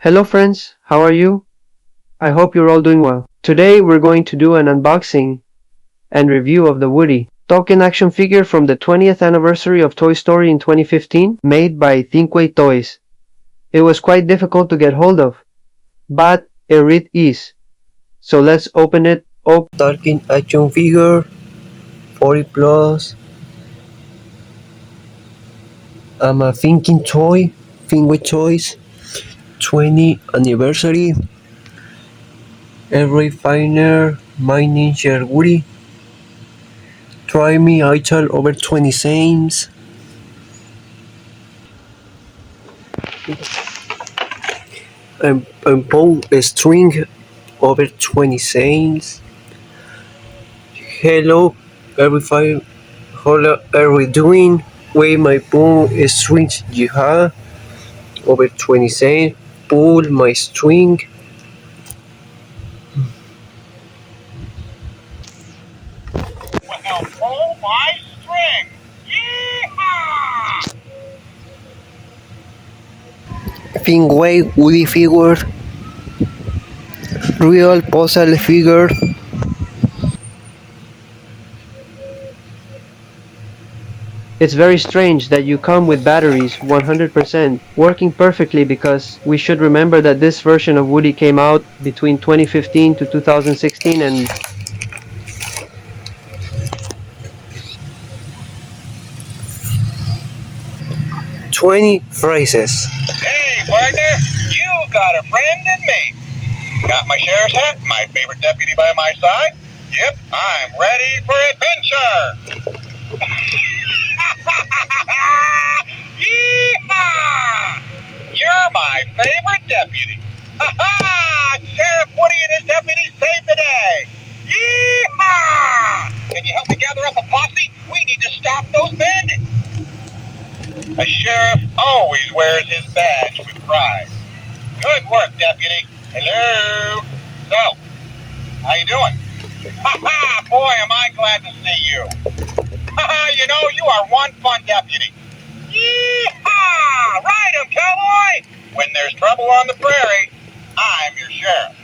Hello friends, how are you? I hope you're all doing well. Today we're going to do an unboxing and review of the Woody token action figure from the 20th anniversary of Toy Story in 2015, made by Thinkway Toys. It was quite difficult to get hold of, but it is. So let's open it. Token action figure, 40 plus. I'm a thinking toy, Thinkway Toys, 20th anniversary. Every finer, my ninja Woody. Try me, I tell over 20 cents. And pull a string over 20 cents. Hello, everybody. Hello, are we doing? Wait, my pull a string jihad over 20 cents. Pull my string. Well, pull my string. Yeehaw! Thinkway Woody figure. Real puzzle figure. It's very strange that you come with batteries 100% working perfectly, because we should remember that this version of Woody came out between 2015 to 2016 and 20 phrases. Hey, partner, you got a friend in me. Got my sheriff's hat, my favorite deputy by my side. Yep, I'm ready for adventure. Yeehaw! You're my favorite deputy. Ha-ha! Sheriff Woody and his deputies saved the day. Yeehaw! Can you help me gather up a posse? We need to stop those bandits. A sheriff always wears his badge with pride. Good work, deputy. Hello. So, how you doing? Ha-ha! Boy, am I glad to see you. Ha-ha! You know, you are one fun deputy. Yee-haw! Ride 'em, cowboy! When there's trouble on the prairie, I'm your sheriff.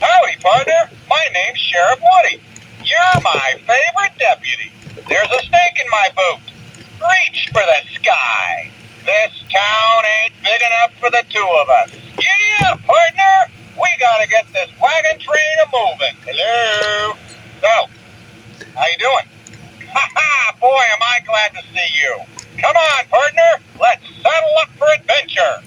Howdy, partner. My name's Sheriff Woody. You're my favorite deputy. There's a snake in my boot. Reach for the sky. This town ain't big enough for the two of us. Yeah, partner. We gotta get this wagon train a-moving. Hello. So, how you doing? Ha-ha! Boy, am I glad to see you. Come on, partner. Let's saddle up for adventure.